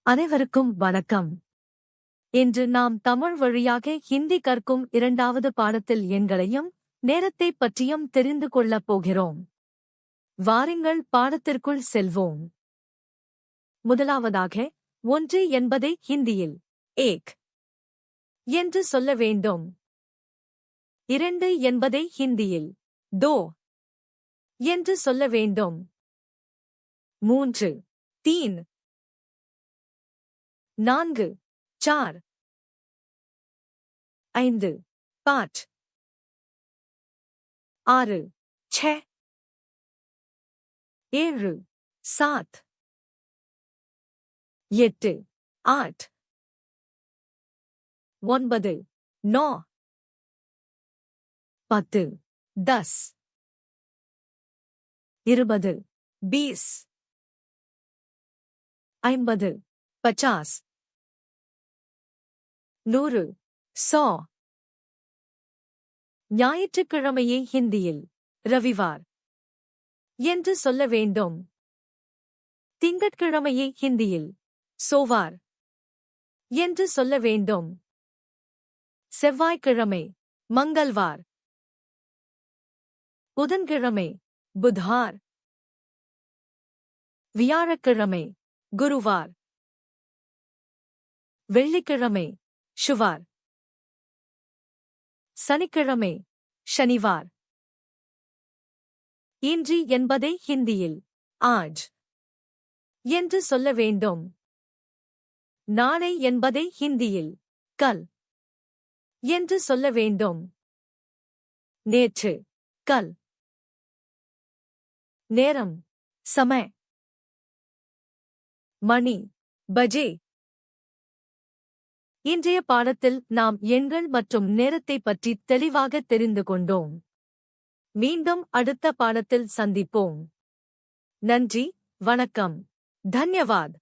அனைவருக்கும் வணக்கம். இன்று நாம் தமிழ் வழியாக ஹிந்தி கற்கும் இரண்டாவது பாடத்தில் எண்களையும் நேரத்தைப் பற்றியும் தெரிந்து கொள்ளப் போகிறோம். வாருங்கள் பாடத்திற்குள் செல்வோம். முதலாவதாக 1 என்பதை ஹிந்தியில் ஏக் என்று சொல்ல வேண்டும். 2 என்பதை ஹிந்தியில் தோ என்று சொல்ல வேண்டும். 3 தீன், 4 चार, 5 पाँच, 6 छह, 7 सात, 8 आठ, 9 नौ, 10 10, 20 20, 50 50, 100 100. ஞாயிற்றுக்கிழமையை ஹிந்தியில் ரவிவார் என்று சொல்ல வேண்டும். திங்கட்கிழமையை ஹிந்தியில் சோவார் என்று சொல்ல வேண்டும். செவ்வாய்க்கிழமை மங்கள்வார், புதன்கிழமை புதார், வியாழக்கிழமை குருவார், வெள்ளிக்கிழமை शुवार, சனிக்கிழமை शनिवार. இன்று என்பதை ஹிந்தியில் ஆஜ் என்று சொல்ல வேண்டும். நாளை என்பதை ஹிந்தியில் கல் என்று சொல்ல வேண்டும். நேற்று கல். நேரம் சமய, மணி பஜே. இன்றைய பாடத்தில் நாம் எண்கள் மற்றும் நேரத்தைப் பற்றி தெளிவாக தெரிந்து கொண்டோம். மீண்டும் அடுத்த பாடத்தில் சந்திப்போம். நன்றி, வணக்கம், தன்யவாத்.